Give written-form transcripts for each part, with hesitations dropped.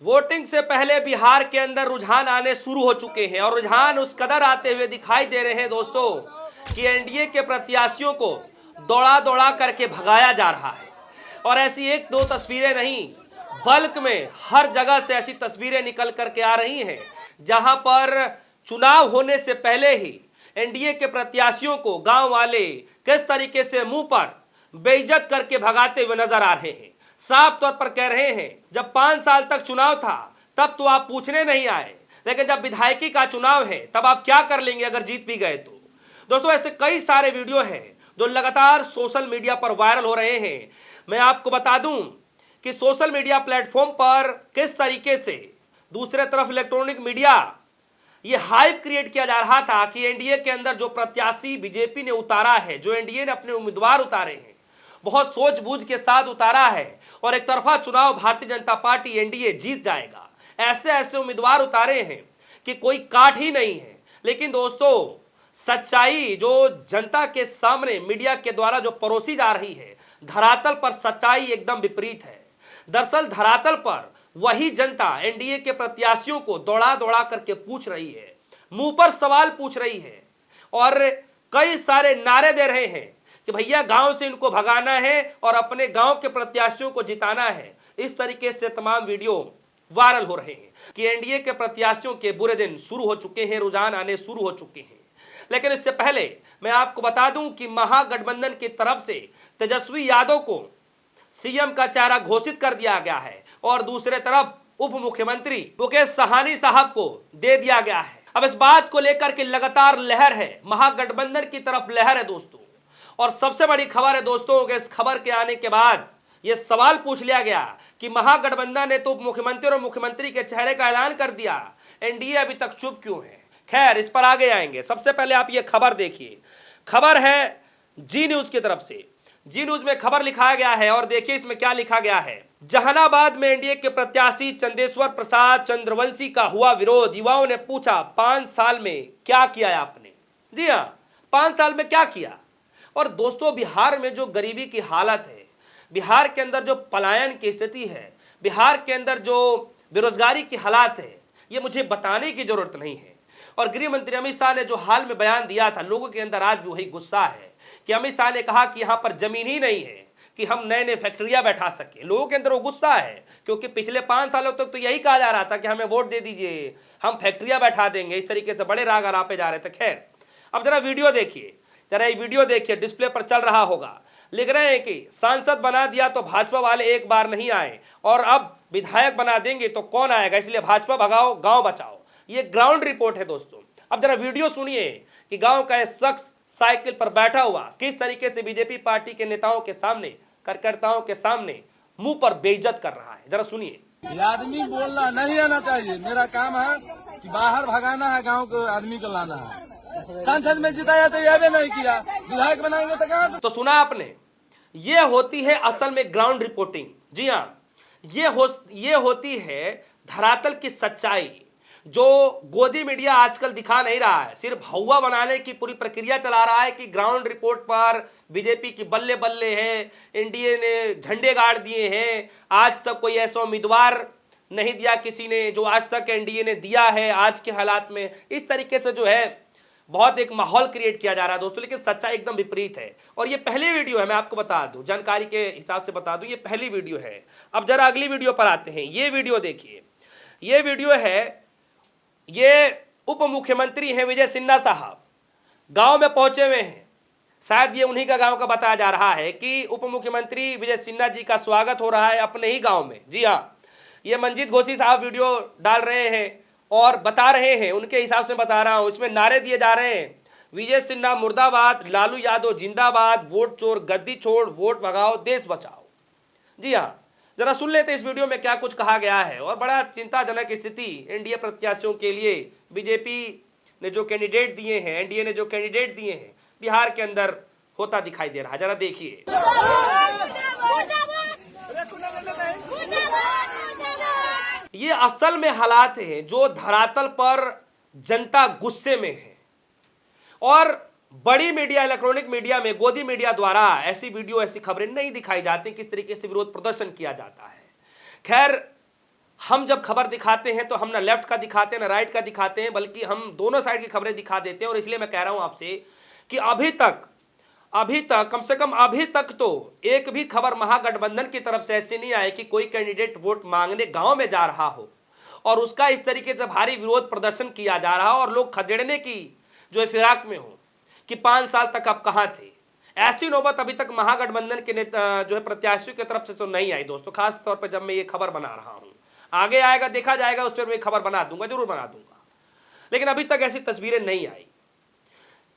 Voting से पहले बिहार के अंदर रुझान आने शुरू हो चुके हैं और रुझान उस कदर आते हुए दिखाई दे रहे हैं दोस्तों कि एनडीए के प्रत्याशियों को दौड़ा दौड़ा करके भगाया जा रहा है। और ऐसी एक दो तस्वीरें नहीं, बल्क में हर जगह से ऐसी तस्वीरें निकल करके आ रही हैं जहां पर चुनाव होने से पहले ही एनडीए के प्रत्याशियों को गांव वाले किस तरीके से मुंह पर बेइज्जत करके भगाते हुए नजर आ रहे हैं। साफ तौर पर कह रहे हैं जब 5 साल तक चुनाव था तब तो आप पूछने नहीं आए, लेकिन जब विधायकी का चुनाव है तब आप क्या कर लेंगे अगर जीत भी गए तो। दोस्तों ऐसे कई सारे वीडियो हैं जो लगातार सोशल मीडिया पर वायरल हो रहे हैं। मैं आपको बता दूं कि सोशल मीडिया प्लेटफॉर्म पर किस तरीके से दूसरे तरफ इलेक्ट्रॉनिक मीडिया ये हाइप क्रिएट किया जा रहा था कि एनडीए के अंदर जो प्रत्याशी बीजेपी ने उतारा है, जो एनडीए ने अपने उम्मीदवार उतारे हैं, बहुत सोच-बूझ के साथ उतारा है और एक तरफा चुनाव भारतीय जनता पार्टी एनडीए जीत जाएगा। ऐसे ऐसे उम्मीदवार उतारे हैं कि कोई काट ही नहीं है। लेकिन दोस्तों सच्चाई जो जनता के सामने मीडिया के द्वारा जो परोसी जा रही है, धरातल पर सच्चाई एकदम विपरीत है। दरअसल धरातल पर वही जनता एनडीए के प्रत्याशियों को दौड़ा दौड़ा करके पूछ रही है, मुंह पर सवाल पूछ रही है और कई सारे नारे दे रहे हैं कि भैया गांव से इनको भगाना है और अपने गांव के प्रत्याशियों को जिताना है। इस तरीके से तमाम वीडियो वायरल हो रहे हैं कि एनडीए के प्रत्याशियों के बुरे दिन शुरू हो चुके हैं, रुझान आने शुरू हो चुके हैं। लेकिन इससे पहले मैं आपको बता दूं कि महागठबंधन की तरफ से तेजस्वी यादव को सीएम का चेहरा घोषित कर दिया गया है और दूसरे तरफ उप मुख्यमंत्री मुकेश सहनी साहब को दे दिया गया है। अब इस बात को लेकर के लगातार लहर है, महागठबंधन की तरफ लहर है दोस्तों। और सबसे बड़ी खबर है दोस्तों कि इस खबर के आने के बाद यह सवाल पूछ लिया गया कि महागठबंधन ने तो उप मुख्यमंत्री और मुख्यमंत्री के चेहरे का ऐलान कर दिया, एनडीए अभी तक चुप क्यों है। खैर इस पर आगे आएंगे। सबसे पहले आप ये खबर देखिए, खबर है जी न्यूज की तरफ से। जी न्यूज में खबर लिखाया गया है और देखिए इसमें क्या लिखा गया है। जहानाबाद में एनडीए के प्रत्याशी चंदेश्वर प्रसाद चंद्रवंशी का हुआ विरोध। युवाओं ने पूछा 5 साल में क्या किया आपने। जी हाँ, 5 साल में क्या किया। और दोस्तों बिहार में जो गरीबी की हालत है, बिहार के अंदर जो पलायन की स्थिति है, बिहार के अंदर जो बेरोजगारी की हालात है, ये मुझे बताने की जरूरत नहीं है। और गृह मंत्री अमित शाह ने जो हाल में बयान दिया था, लोगों के अंदर आज भी वही गुस्सा है कि अमित शाह ने कहा कि यहां पर जमीन ही नहीं है कि हम नए नए फैक्ट्रियां बैठा सके। लोगों के अंदर वो गुस्सा है क्योंकि पिछले 5 सालों तक तो यही कहा जा रहा था कि हमें वोट दे दीजिए, हम फैक्ट्रियां बैठा देंगे। इस तरीके से बड़े राग आरापे जा रहे थे। खैर अब जरा वीडियो देखिए, जरा ये वीडियो देखिए, डिस्प्ले पर चल रहा होगा। लिख रहे हैं कि सांसद बना दिया तो भाजपा वाले एक बार नहीं आए और अब विधायक बना देंगे तो कौन आएगा, इसलिए भाजपा भगाओ गांव बचाओ। ये ग्राउंड रिपोर्ट है दोस्तों। अब जरा वीडियो सुनिए कि गांव का एक शख्स साइकिल पर बैठा हुआ किस तरीके से बीजेपी पार्टी के नेताओं के सामने, कार्यकर्ताओं के सामने मुंह पर बेइज्जत कर रहा है। जरा सुनिए। ये आदमी बोलना नहीं आना चाहिए। मेरा काम है कि बाहर भगाना है, गांव को आदमी को लाना है। संसद में जिताया तो यह भी नहीं किया, विधायक बनाएंगे तो कहां से। तो सुना आपने, ये होती है असल में ग्राउंड रिपोर्टिंग। जी हाँ, ये होती है धरातल की सच्चाई जो गोदी मीडिया आजकल दिखा नहीं रहा है। सिर्फ हवा बनाने की पूरी प्रक्रिया चला रहा है कि ग्राउंड रिपोर्ट पर बीजेपी की बल्ले बल्ले है, एनडीए ने झंडे गाड़ दिए हैं, आज तक कोई ऐसा उम्मीदवार नहीं दिया किसी ने जो आज तक एनडीए ने दिया है आज के हालात में। इस तरीके से जो है बहुत एक माहौल क्रिएट किया जा रहा है दोस्तों, लेकिन सच्चाई एकदम विपरीत है। और ये पहली वीडियो है, मैं आपको बता दूं, जानकारी के हिसाब से बता दूं, ये पहली वीडियो है। अब जरा अगली वीडियो पर आते हैं। ये वीडियो देखिए, ये वीडियो है, ये उप मुख्यमंत्री हैं विजय सिन्हा साहब, गांव में पहुंचे हुए हैं। शायद ये उन्हीं का गांव का बताया जा रहा है कि उप मुख्यमंत्री विजय सिन्हा जी का स्वागत हो रहा है अपने ही गांव में। जी हाँ, ये मंजीत घोषी साहब वीडियो डाल रहे हैं और बता रहे हैं, उनके हिसाब से बता रहा हूं। इसमें नारे दिए जा रहे हैं, विजय सिन्हा मुर्दाबाद, लालू यादव जिंदाबाद, वोट चोर गद्दी छोड़, वोट भगाओ देश बचाओ। जी हाँ, जरा सुन लेते इस वीडियो में क्या कुछ कहा गया है। और बड़ा चिंताजनक स्थिति एनडीए प्रत्याशियों के लिए, बीजेपी ने जो कैंडिडेट दिए हैं, एनडीए ने जो कैंडिडेट दिए हैं, बिहार के अंदर होता दिखाई दे रहा है। जरा देखिए। ये असल में हालात हैं जो धरातल पर जनता गुस्से में है और बड़ी मीडिया, इलेक्ट्रॉनिक मीडिया में, गोदी मीडिया द्वारा ऐसी वीडियो, ऐसी खबरें नहीं दिखाई जाती किस तरीके से विरोध प्रदर्शन किया जाता है। खैर हम जब खबर दिखाते हैं तो हम ना लेफ्ट का दिखाते हैं ना राइट का दिखाते हैं, बल्कि हम दोनों साइड की खबरें दिखा देते हैं। और इसलिए मैं कह रहा हूं आपसे कि अभी तक कम से कम अभी तक तो एक भी खबर महागठबंधन की तरफ से ऐसी नहीं आई कि कोई कैंडिडेट वोट मांगने गांव में जा रहा हो और उसका इस तरीके से भारी विरोध प्रदर्शन किया जा रहा हो और लोग खदेड़ने की जो है फिराक में हो कि 5 साल तक आप कहां थे। ऐसी नौबत अभी तक महागठबंधन के नेता जो है प्रत्याशियों की तरफ से तो नहीं आई दोस्तों, खास तौर पर जब मैं ये खबर बना रहा हूं। आगे आएगा, देखा जाएगा, उस पर मैं खबर बना दूंगा, जरूर बना दूंगा, लेकिन अभी तक ऐसी तस्वीरें नहीं आई।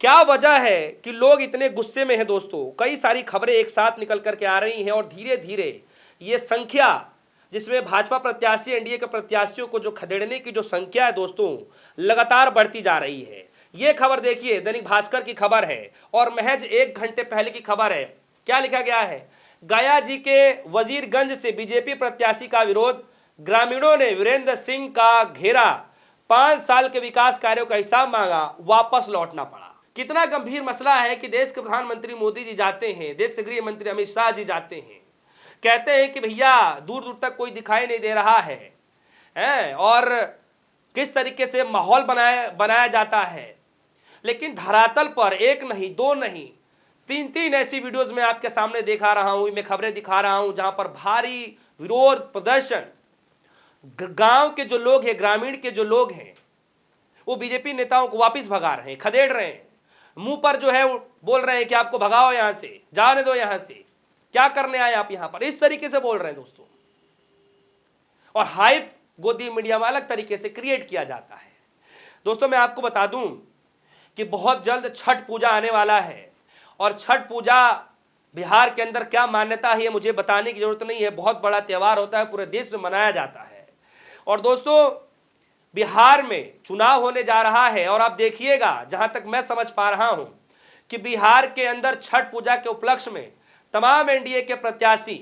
क्या वजह है कि लोग इतने गुस्से में हैं दोस्तों? कई सारी खबरें एक साथ निकल करके आ रही हैं और धीरे धीरे ये संख्या जिसमें भाजपा प्रत्याशी एनडीए के प्रत्याशियों को जो खदेड़ने की जो संख्या है दोस्तों, लगातार बढ़ती जा रही है। ये खबर देखिए, दैनिक भास्कर की खबर है और महज 1 घंटे पहले की खबर है। क्या लिखा गया है? गया जी के वजीरगंज से बीजेपी प्रत्याशी का विरोध, ग्रामीणों ने वीरेंद्र सिंह का घेरा, 5 साल के विकास कार्यों का हिसाब मांगा, वापस लौटना पड़ा। कितना गंभीर मसला है कि देश के प्रधानमंत्री मोदी जी जाते हैं, देश के गृह मंत्री अमित शाह जी जाते हैं, कहते हैं कि भैया दूर दूर तक कोई दिखाई नहीं दे रहा है और किस तरीके से माहौल बनाया जाता है। लेकिन धरातल पर एक नहीं, 2 नहीं, 3 ऐसी वीडियोस में आपके सामने दिखा रहा हूं, मैं खबरें दिखा रहा हूं जहां पर भारी विरोध प्रदर्शन गांव के जो लोग हैं, ग्रामीण के जो लोग हैं, वो बीजेपी नेताओं को वापस भगा रहे हैं, खदेड़ रहे हैं, मुंह पर जो है बोल रहे हैं कि आपको भगाओ यहां से, जाने दो यहां से, क्या करने आए आप यहां पर, इस तरीके से बोल रहे हैं दोस्तों। और हाइप गोदी मीडिया में अलग तरीके से क्रिएट किया जाता है। दोस्तों मैं आपको बता दूं कि बहुत जल्द छठ पूजा आने वाला है और छठ पूजा बिहार के अंदर क्या मान्यता है ये मुझे बताने की जरूरत नहीं है। बहुत बड़ा त्यौहार होता है, पूरे देश में मनाया जाता है। और दोस्तों बिहार में चुनाव होने जा रहा है और आप देखिएगा, जहां तक मैं समझ पा रहा हूं कि बिहार के अंदर छठ पूजा के उपलक्ष्य में तमाम एनडीए के प्रत्याशी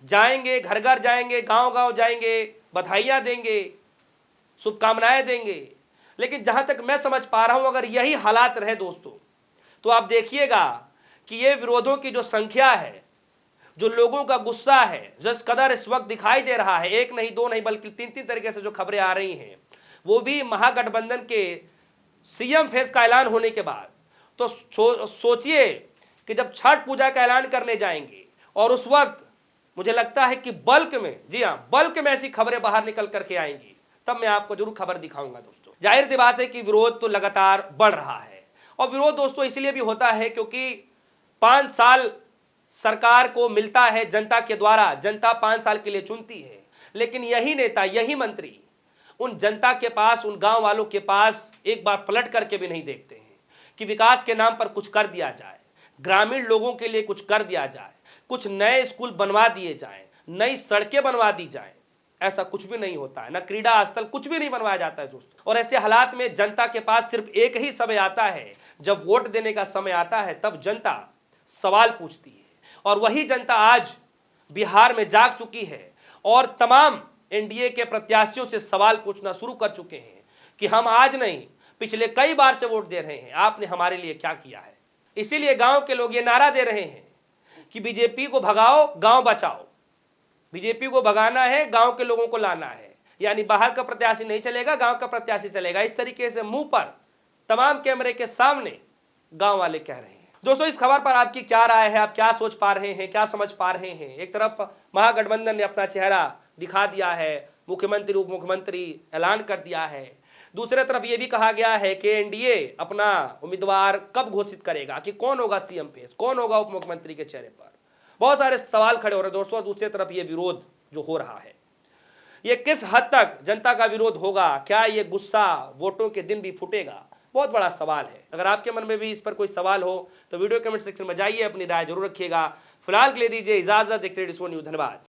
जाएंगे, घर घर जाएंगे, गांव गांव जाएंगे, बधाइयां देंगे, शुभकामनाएं देंगे। लेकिन जहां तक मैं समझ पा रहा हूं अगर यही हालात रहे दोस्तों, तो आप देखिएगा कि ये विरोधों की जो संख्या है, जो लोगों का गुस्सा है, जिस कदर इस वक्त दिखाई दे रहा है, 1 नहीं 2 नहीं बल्कि 3 तरीके से जो खबरें आ रही हैं, वो भी महागठबंधन के सीएम फेस का ऐलान होने के बाद। तो सोचिए कि जब छठ पूजा का ऐलान करने जाएंगे और उस वक्त मुझे लगता है कि बल्क में, जी हां, बल्क में ऐसी खबरें बाहर निकल करके आएंगी, तब मैं आपको जरूर खबर दिखाऊंगा दोस्तों। जाहिर सी बात है कि विरोध तो लगातार बढ़ रहा है और विरोध दोस्तों इसलिए भी होता है क्योंकि 5 साल सरकार को मिलता है जनता के द्वारा, जनता 5 साल के लिए चुनती है, लेकिन यही नेता, यही मंत्री उन जनता के पास, उन गांव वालों के पास एक बार पलट करके भी नहीं देखते हैं कि विकास के नाम पर कुछ कर दिया जाए, ग्रामीण लोगों के लिए कुछ कर दिया जाए, कुछ नए स्कूल बनवा दिए जाएं, नई सड़कें बनवा दी जाएं। ऐसा कुछ भी नहीं होता है, ना क्रीड़ा स्थल, कुछ भी नहीं बनवाया जाता है दोस्तों। और ऐसे हालात में जनता के पास सिर्फ एक ही समय आता है, जब वोट देने का समय आता है तब जनता सवाल पूछती है। और वही जनता आज बिहार में जाग चुकी है और तमाम एनडीए के प्रत्याशियों से सवाल पूछना शुरू कर चुके हैं कि हम आज नहीं, पिछले कई बार से वोट दे रहे हैं, आपने हमारे लिए क्या किया है। इसीलिए गांव के लोग ये नारा दे रहे हैं कि बीजेपी को भगाओ, गांव बचाओ। बीजेपी को भगाना है, गांव के लोगों को लाना है, यानी बाहर का प्रत्याशी नहीं चलेगा, गांव का प्रत्याशी चलेगा। इस तरीके से मुंह पर तमाम कैमरे के सामने गांव वाले कह रहे हैं। दोस्तों इस खबर पर आपकी क्या राय है, आप क्या सोच पा रहे हैं, क्या समझ पा रहे हैं? एक तरफ महागठबंधन ने अपना चेहरा दिखा दिया है, मुख्यमंत्री उप मुख्यमंत्री ऐलान कर दिया है, दूसरे तरफ यह भी कहा गया है कि एनडीए अपना उम्मीदवार कब घोषित करेगा, कि कौन होगा सीएम फेस, कौन होगा उप मुख्यमंत्री के चेहरे पर। बहुत सारे सवाल खड़े हो रहे हैं दोस्तों। दूसरी तरफ ये विरोध जो हो रहा है, ये किस हद तक जनता का विरोध होगा, क्या ये गुस्सा वोटों के दिन भी फूटेगा, बहुत बड़ा सवाल है। अगर आपके मन में भी इस पर कोई सवाल हो तो वीडियो कमेंट सेक्शन में जाइए, अपनी राय जरूर रखिएगा। फिलहाल के लिए दीजिए इजाजत। देखते रहिए न्यूज़। धन्यवाद।